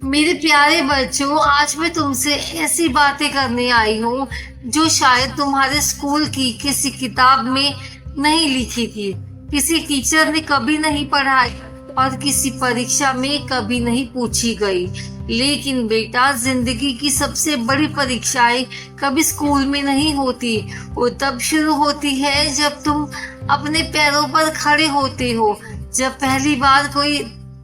मेरे प्यारे बच्चों, आज मैं तुमसे ऐसी बातें करने आई हूँ जो शायद तुम्हारे स्कूल की किसी किताब में नहीं लिखी थी, किसी टीचर ने कभी नहीं पढ़ाई और किसी परीक्षा में कभी नहीं पूछी गई। लेकिन बेटा, जिंदगी की सबसे बड़ी परीक्षाएं कभी स्कूल में नहीं होती। वो तब शुरू होती है जब तुम अपने पैरों पर खड़े होते हो, जब पहली बार कोई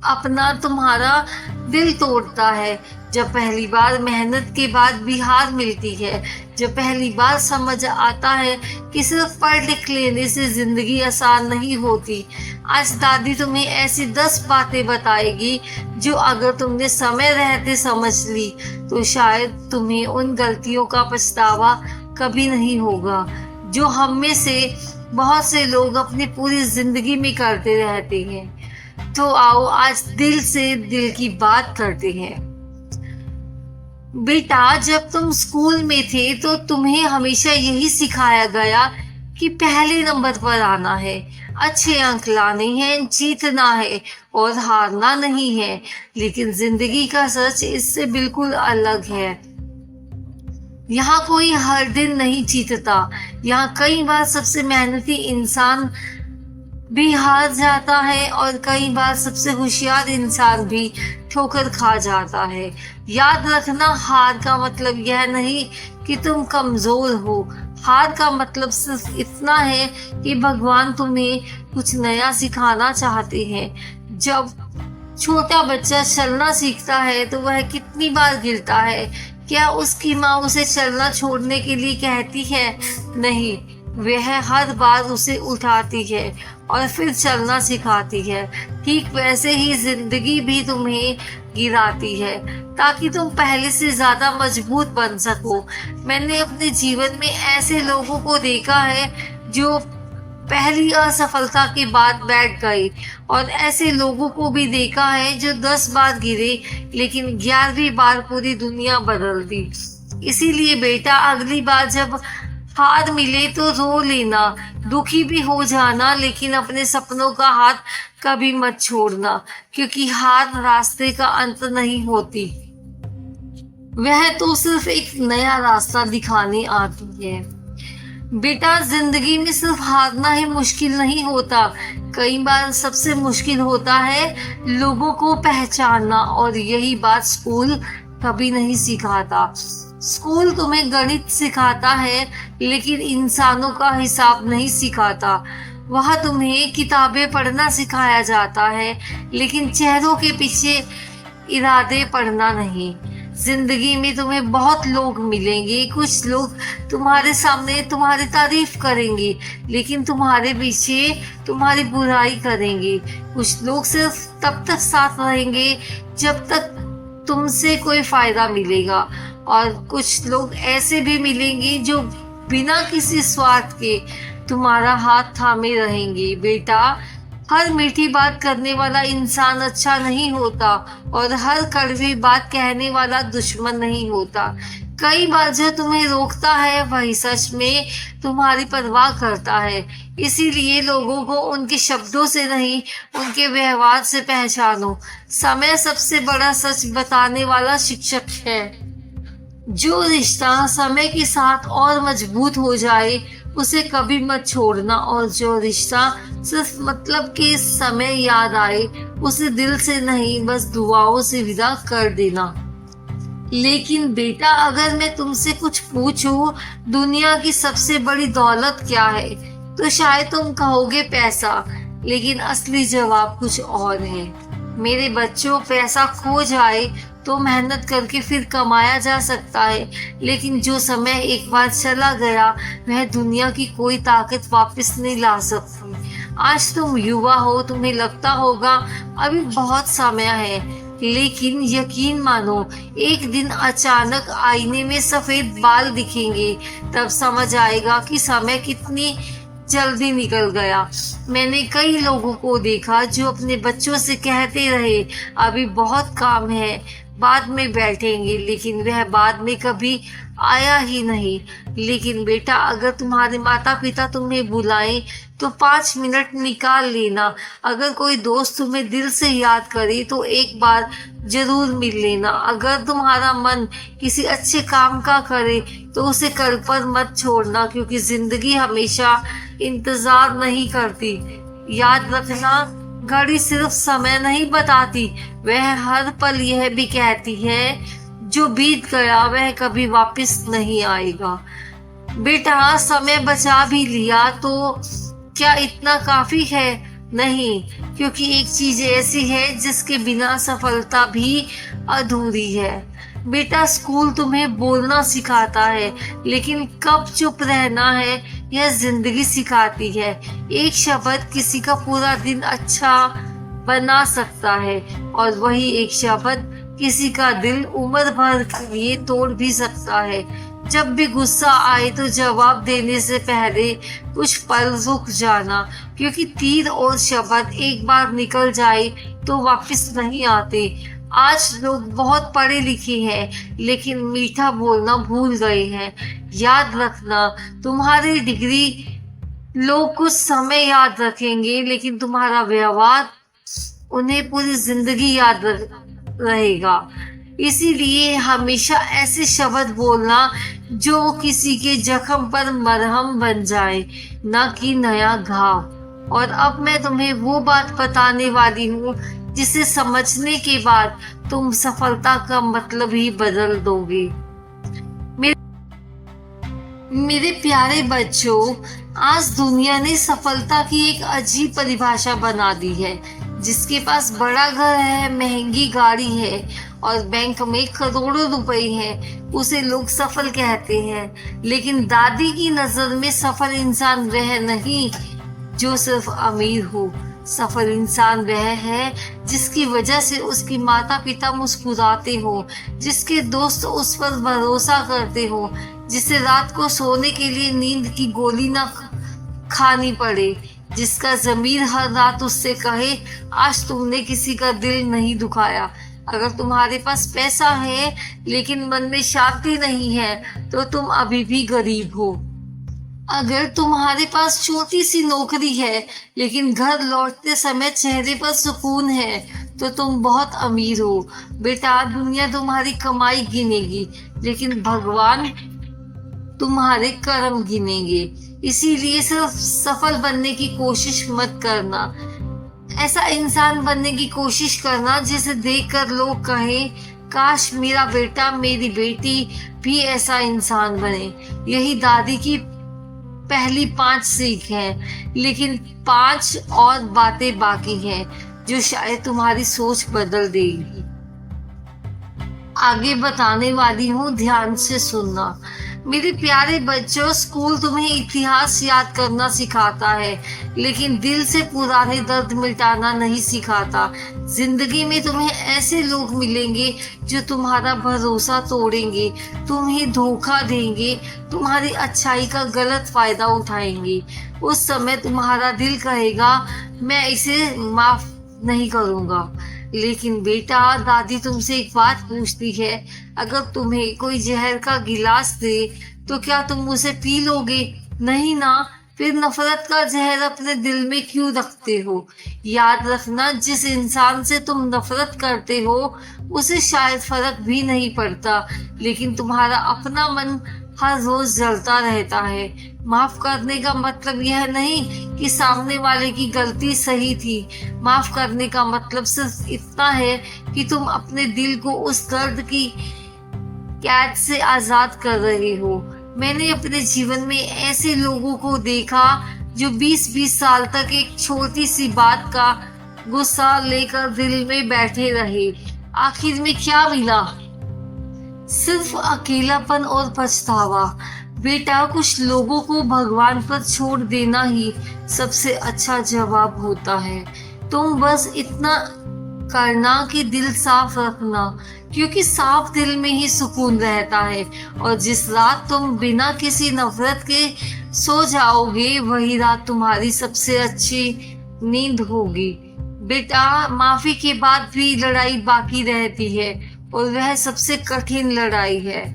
अपना तुम्हारा दिल तोड़ता है, जब पहली बार मेहनत के बाद भी हार मिलती है, जब पहली बार समझ आता है कि सिर्फ पढ़ लिख लेने से जिंदगी आसान नहीं होती। आज दादी तुम्हें ऐसी 10 बातें बताएगी जो अगर तुमने समय रहते समझ ली तो शायद तुम्हें उन गलतियों का पछतावा कभी नहीं होगा जो हम में से बहुत से लोग अपनी पूरी जिंदगी में करते रहते हैं। तो आओ आज दिल से दिल की बात करते हैं। बेटा, जब तुम स्कूल में थे तो तुम्हें हमेशा यही सिखाया गया कि पहले नंबर पर आना है, अच्छे अंक लाने हैं, जीतना है और हारना नहीं है। लेकिन जिंदगी का सच इससे बिल्कुल अलग है। यहाँ कोई हर दिन नहीं जीतता। यहाँ कई बार सबसे मेहनती इंसान भी हार जाता है और कई बार सबसे होशियार इंसान भी ठोकर खा जाता है। याद रखना, हार का मतलब यह नहीं कि तुम कमजोर हो। हार का मतलब सिर्फ इतना है कि भगवान तुम्हें कुछ नया सिखाना चाहते हैं। जब छोटा बच्चा चलना सीखता है तो वह कितनी बार गिरता है? क्या उसकी माँ उसे चलना छोड़ने के लिए कहती है? नहीं, वह हर बार उसे उठाती है और फिर चलना सिखाती है। ठीक वैसे ही जिंदगी भी तुम्हें गिराती है ताकि तुम पहले से ज्यादा मजबूत बन सको। मैंने अपने जीवन में ऐसे लोगों को देखा है जो पहली असफलता के बाद बैठ गए और ऐसे लोगों को भी देखा है जो 10 बार गिरे लेकिन 11वीं बार पूरी दुनिया बदल दी। इसीलिए बेटा, अगली बार जब हार मिले तो रो लेना, दुखी भी हो जाना, लेकिन अपने सपनों का हाथ कभी मत छोड़ना, क्योंकि हार रास्ते का अंत नहीं होती। वह तो सिर्फ एक नया रास्ता दिखाने आती है। बेटा, जिंदगी में सिर्फ हारना ही मुश्किल नहीं होता। कई बार सबसे मुश्किल होता है लोगों को पहचानना, और यही बात स्कूल कभी नहीं सिखाता। स्कूल तुम्हें गणित सिखाता है लेकिन इंसानों का हिसाब नहीं सिखाता। वह तुम्हें किताबें पढ़ना सिखाया जाता है लेकिन चेहरों के पीछे इरादे पढ़ना नहीं। जिंदगी में तुम्हें बहुत लोग मिलेंगे। कुछ लोग तुम्हारे सामने तुम्हारी तारीफ करेंगे लेकिन तुम्हारे पीछे तुम्हारी बुराई करेंगे। कुछ लोग सिर्फ तब तक साथ रहेंगे जब तक तुमसे कोई फायदा मिलेगा, और कुछ लोग ऐसे भी मिलेंगे जो बिना किसी स्वार्थ के तुम्हारा हाथ थामे रहेंगे। बेटा, हर मीठी बात करने वाला इंसान अच्छा नहीं होता और हर कड़वी बात कहने वाला दुश्मन नहीं होता। कई बार जो तुम्हें रोकता है वही सच में तुम्हारी परवाह करता है। इसीलिए लोगों को उनके शब्दों से नहीं, उनके व्यवहार से पहचानो। समय सबसे बड़ा सच बताने वाला शिक्षक है। जो रिश्ता समय के साथ और मजबूत हो जाए उसे कभी मत छोड़ना, और जो रिश्ता सिर्फ मतलब के समय याद आए उसे दिल से नहीं बस दुआओं से विदा कर देना। लेकिन बेटा, अगर मैं तुमसे कुछ पूछूं दुनिया की सबसे बड़ी दौलत क्या है, तो शायद तुम कहोगे पैसा, लेकिन असली जवाब कुछ और है। मेरे बच्चों, पैसा खो जाए तो मेहनत करके फिर कमाया जा सकता है, लेकिन जो समय एक बार चला गया वह दुनिया की कोई ताकत वापस नहीं ला सकती। आज तुम युवा हो, तुम्हें लगता होगा अभी बहुत समय है, लेकिन यकीन मानो एक दिन अचानक आईने में सफेद बाल दिखेंगे, तब समझ आएगा कि समय कितनी जल्दी निकल गया। मैंने कई लोगों को देखा जो अपने बच्चों से कहते रहे अभी बहुत काम है, बाद में बैठेंगे, लेकिन वह बाद में कभी आया ही नहीं। लेकिन बेटा, अगर तुम्हारे माता पिता तुम्हें बुलाएं तो 5 मिनट निकाल लेना। अगर कोई दोस्त तुम्हें दिल से याद करे तो एक बार जरूर मिल लेना। अगर तुम्हारा मन किसी अच्छे काम का करे तो उसे कल पर मत छोड़ना, क्योंकि जिंदगी हमेशा इंतजार नहीं करती। याद रखना, घड़ी सिर्फ समय नहीं बताती, वह हर पल यह भी कहती है जो बीत गया वह कभी वापस नहीं आएगा। बेटा, समय बचा भी लिया तो क्या इतना काफी है? नहीं, क्योंकि एक चीज ऐसी है जिसके बिना सफलता भी अधूरी है। बेटा, स्कूल तुम्हें बोलना सिखाता है, लेकिन कब चुप रहना है यह जिंदगी सिखाती है। एक शब्द किसी का पूरा दिन अच्छा बना सकता है और वही एक शब्द किसी का दिल उम्र भर के लिए तोड़ भी सकता है। जब भी गुस्सा आए तो जवाब देने से पहले कुछ पल रुक जाना, क्योंकि तीर और शब्द एक बार निकल जाए तो वापस नहीं आते। आज लोग बहुत पढ़े लिखे हैं लेकिन मीठा बोलना भूल गए हैं। याद रखना, तुम्हारी डिग्री लोग कुछ समय याद रखेंगे, लेकिन तुम्हारा व्यवहार उन्हें पूरी जिंदगी याद रहेगा। इसीलिए हमेशा ऐसे शब्द बोलना जो किसी के जख्म पर मरहम बन जाए, ना कि नया घाव। और अब मैं तुम्हें वो बात बताने वाली हूँ जिसे समझने के बाद तुम सफलता का मतलब ही बदल दोगे। मेरे प्यारे बच्चों, आज दुनिया ने सफलता की एक अजीब परिभाषा बना दी है। जिसके पास बड़ा घर है, महंगी गाड़ी है और बैंक में करोड़ों रुपए हैं, उसे लोग सफल कहते हैं। लेकिन दादी की नजर में सफल इंसान वह नहीं जो सिर्फ अमीर हो। सफल इंसान वह है जिसकी वजह से उसके माता पिता मुस्कुराते हो, जिसके दोस्त उस पर भरोसा करते हो, जिसे रात को सोने के लिए नींद की गोली ना खानी पड़े, जिसका ज़मीर हर रात उससे कहे आज तुमने किसी का दिल नहीं दुखाया। अगर तुम्हारे पास पैसा है लेकिन मन में शांति नहीं है तो तुम अभी भी गरीब हो। अगर तुम्हारे पास छोटी सी नौकरी है लेकिन घर लौटते समय चेहरे पर सुकून है तो तुम बहुत अमीर हो। बेटा, दुनिया तुम्हारी कमाई गिनेगी लेकिन भगवान तुम्हारे कर्म गिनेंगे। इसीलिए सिर्फ सफल बनने की कोशिश मत करना, ऐसा इंसान बनने की कोशिश करना जिसे देखकर लोग कहें काश मेरा बेटा मेरी बेटी भी ऐसा इंसान बने। यही दादी की पहली 5 सीख है, लेकिन 5 और बातें बाकी हैं जो शायद तुम्हारी सोच बदल देगी। आगे बताने वाली हूँ, ध्यान से सुनना। मेरे प्यारे बच्चों, स्कूल तुम्हें इतिहास याद करना सिखाता है लेकिन दिल से पुराने दर्द मिटाना नहीं सिखाता। जिंदगी में तुम्हें ऐसे लोग मिलेंगे जो तुम्हारा भरोसा तोड़ेंगे, तुम्हें धोखा देंगे, तुम्हारी अच्छाई का गलत फायदा उठाएंगे। उस समय तुम्हारा दिल कहेगा मैं इसे माफ नहीं करूँगा। लेकिन बेटा, दादी तुमसे एक बात पूछती है, अगर तुम्हें कोई जहर का गिलास दे तो क्या तुम उसे पी लोगे? नहीं ना, फिर नफरत का जहर अपने दिल में क्यों रखते हो? याद रखना, जिस इंसान से तुम नफरत करते हो उसे शायद फर्क भी नहीं पड़ता, लेकिन तुम्हारा अपना मन हर रोज जलता रहता है। माफ करने का मतलब यह नहीं कि सामने वाले की गलती सही थी। माफ करने का मतलब सिर्फ इतना है कि तुम अपने दिल को उस दर्द की कैद से आजाद कर रहे हो। मैंने अपने जीवन में ऐसे लोगों को देखा जो 20-20 साल तक एक छोटी सी बात का गुस्सा लेकर दिल में बैठे रहे। आखिर में क्या मिला? सिर्फ अकेलापन और पछतावा। बेटा, कुछ लोगों को भगवान पर छोड़ देना ही सबसे अच्छा जवाब होता है। तुम बस इतना करना कि दिल साफ रखना, क्योंकि साफ दिल में ही सुकून रहता है। और जिस रात तुम बिना किसी नफरत के सो जाओगे वही रात तुम्हारी सबसे अच्छी नींद होगी। बेटा, माफी के बाद भी लड़ाई बाकी रहती है और वह सबसे कठिन लड़ाई है।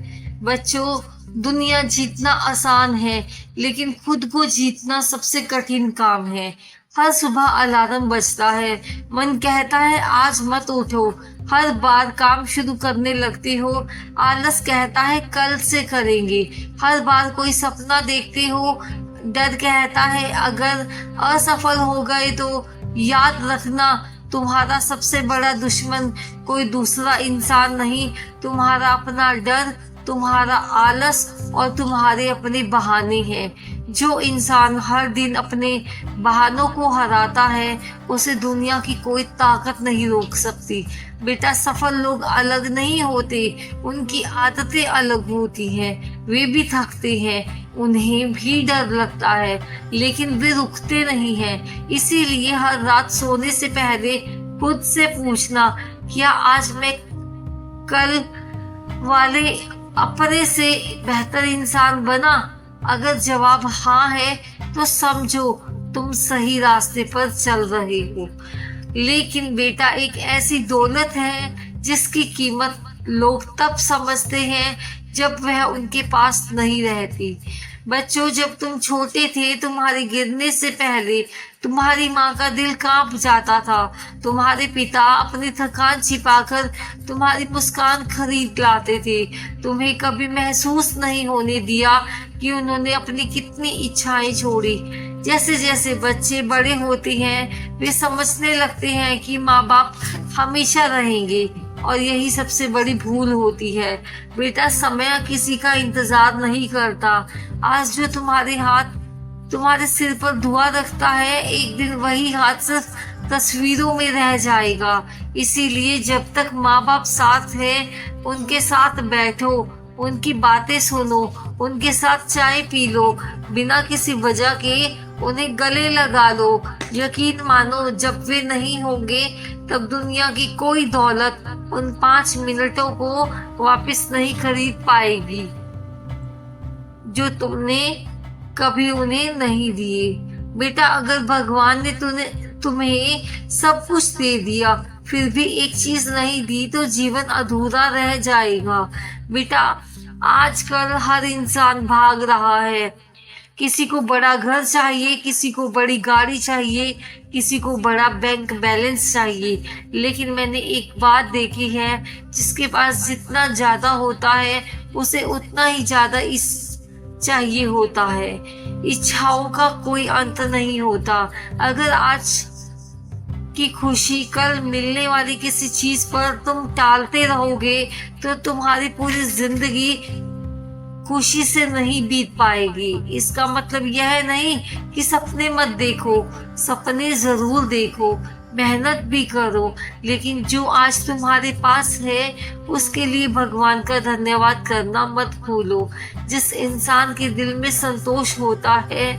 बच्चों, दुनिया जीतना आसान है लेकिन खुद को जीतना सबसे कठिन काम है। हर सुबह अलार्म बजता है, मन कहता है आज मत उठो। हर बार काम शुरू करने लगते हो, आलस कहता है कल से करेंगे। हर बार कोई सपना देखते हो, डर कहता है अगर असफल हो गए तो। याद रखना, तुम्हारा सबसे बड़ा दुश्मन कोई दूसरा इंसान नहीं, तुम्हारा अपना डर, तुम्हारा आलस और तुम्हारे अपने बहाने हैं। जो इंसान हर दिन अपने बहानों को हराता है उसे दुनिया की कोई ताकत नहीं रोक सकती। बेटा, सफल लोग अलग नहीं होते, उनकी आदतें अलग होती हैं। वे भी थकते हैं, उन्हें भी डर लगता है, लेकिन वे रुकते नहीं हैं। इसीलिए हर रात सोने से पहले खुद से पूछना, क्या आज मैं कल वाले अपने से बेहतर इंसान बना? अगर जवाब हाँ है तो समझो तुम सही रास्ते पर चल रहे हो। लेकिन बेटा, एक ऐसी दौलत है जिसकी कीमत लोग तब समझते हैं जब वह उनके पास नहीं रहती। बच्चों, जब तुम छोटे थे तुम्हारे गिरने से पहले तुम्हारी माँ का दिल कांप जाता था। तुम्हारे पिता अपनी थकान छिपाकर तुम्हारी मुस्कान खरीद लाते थे। तुम्हें कभी महसूस नहीं होने दिया कि उन्होंने अपनी कितनी इच्छाएं छोड़ी। जैसे जैसे बच्चे बड़े होते हैं वे समझने लगते हैं कि माँ बाप हमेशा रहेंगे, और यही सबसे बड़ी भूल होती है। बेटा, समय किसी का इंतजार नहीं करता। आज जो तुम्हारे हाथ तुम्हारे सिर पर दुआ रखता है, एक दिन वही हाथ सिर्फ तस्वीरों में रह जाएगा। इसीलिए जब तक माँ बाप साथ हैं उनके साथ बैठो, उनकी बातें सुनो, उनके साथ चाय पी लो, बिना किसी वजह के उन्हें गले लगा लो। यकीन मानो, जब वे नहीं होंगे तब दुनिया की कोई दौलत उन 5 मिनटों को वापस नहीं खरीद पाएगी जो तुमने कभी उन्हें नहीं दिए। बेटा, अगर भगवान ने तुम्हें सब कुछ दे दिया फिर भी एक चीज नहीं दी तो जीवन अधूरा रह जाएगा। बेटा, आजकल हर इंसान भाग रहा है। किसी को बड़ा घर चाहिए, किसी को बड़ी गाड़ी चाहिए, किसी को बड़ा बैंक बैलेंस चाहिए। लेकिन मैंने एक बात देखी है, जिसके पास जितना ज्यादा होता है उसे उतना ही ज्यादा चाहिए होता है। इच्छाओं का कोई अंत नहीं होता। अगर आज की खुशी कल मिलने वाली किसी चीज पर तुम टालते रहोगे तो तुम्हारी पूरी जिंदगी खुशी से नहीं बीत पाएगी। इसका मतलब यह नहीं कि सपने मत देखो, सपने जरूर देखो, मेहनत भी करो, लेकिन जो आज तुम्हारे पास है उसके लिए भगवान का धन्यवाद करना मत भूलो। जिस इंसान के दिल में संतोष होता है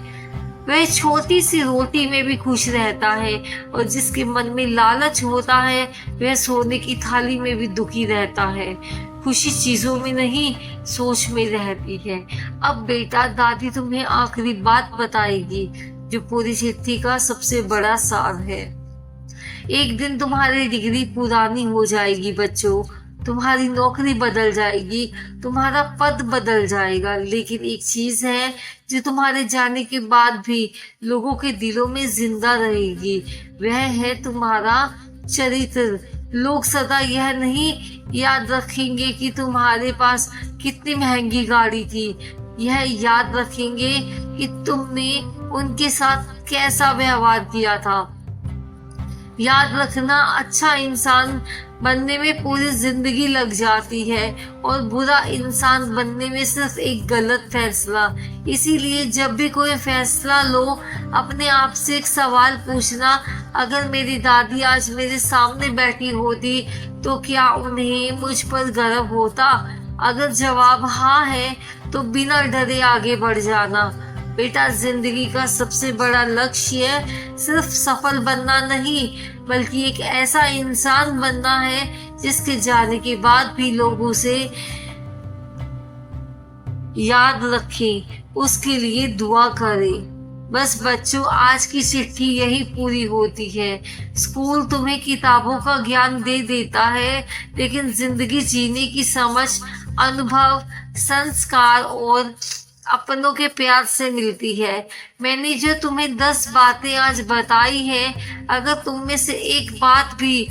वह छोटी सी रोटी में भी खुश रहता है, और जिसके मन में लालच होता है वह सोने की थाली में भी दुखी रहता है। खुशी चीजों में नहीं, सोच में रहती है। अब बेटा, दादी तुम्हें आखिरी बात बताएगी जो पूरी चिट्ठी का सबसे बड़ा सार है। एक दिन तुम्हारी डिग्री पुरानी हो जाएगी बच्चों, तुम्हारी नौकरी बदल जाएगी, तुम्हारा पद बदल जाएगा, लेकिन एक चीज है जो तुम्हारे जाने के बाद भी लोगों के दिलों में जिंदा रहेगी, वह है तुम्हारा चरित्र। लोग सदा यह नहीं याद रखेंगे कि तुम्हारे पास कितनी महंगी गाड़ी थी, यह याद रखेंगे कि तुमने उनके साथ कैसा व्यवहार किया था। याद रखना, अच्छा इंसान बनने में पूरी जिंदगी लग जाती है और बुरा इंसान बनने में सिर्फ एक गलत फैसला। इसीलिए जब भी कोई फैसला लो अपने आप से एक सवाल पूछना, अगर मेरी दादी आज मेरे सामने बैठी होती तो क्या उन्हें मुझ पर गर्व होता? अगर जवाब हाँ है तो बिना डरे आगे बढ़ जाना। बेटा, जिंदगी का सबसे बड़ा लक्ष्य सिर्फ सफल बनना नहीं, बल्कि एक ऐसा इंसान बनना है जिसके जाने के बाद भी लोग उसे याद रखें, उसके लिए दुआ करें। बस बच्चों, आज की चिट्ठी यही पूरी होती है। स्कूल तुम्हें किताबों का ज्ञान दे देता है, लेकिन जिंदगी जीने की समझ, अनुभव, संस्कार और अपनों के प्यार से मिलती है। मैंने जो तुम्हें 10 बातें आज बताई हैं, अगर तुम में से एक बात भी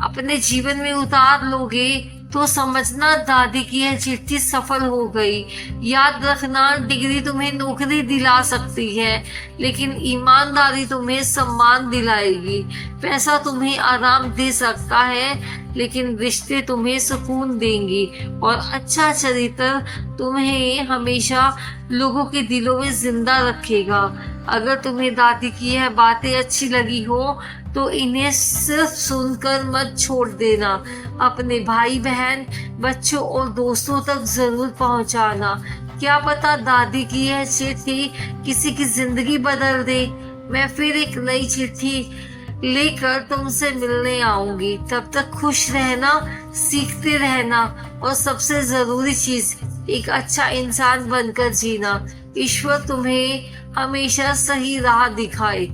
अपने जीवन में उतार लोगे तो समझना दादी की यह चिट्ठी सफल हो गई। याद रखना, डिग्री तुम्हें नौकरी दिला सकती है, लेकिन ईमानदारी तुम्हें सम्मान दिलाएगी। पैसा तुम्हें आराम दे सकता है, लेकिन रिश्ते तुम्हें सुकून देंगी। और अच्छा चरित्र तुम्हें हमेशा लोगों के दिलों में जिंदा रखेगा। अगर तुम्हें दादी की यह बातें अच्छी लगी हो तो इन्हें सिर्फ सुनकर मत छोड़ देना। अपने भाई बहन, बच्चों और दोस्तों तक जरूर पहुंचाना। क्या पता दादी की यह चिट्ठी किसी की जिंदगी बदल दे। मैं फिर एक नई चिट्ठी लेकर तुमसे मिलने आऊंगी। तब तक खुश रहना, सीखते रहना और सबसे जरूरी चीज, एक अच्छा इंसान बनकर जीना। ईश्वर तुम्हें हमेशा सही राह दिखाए।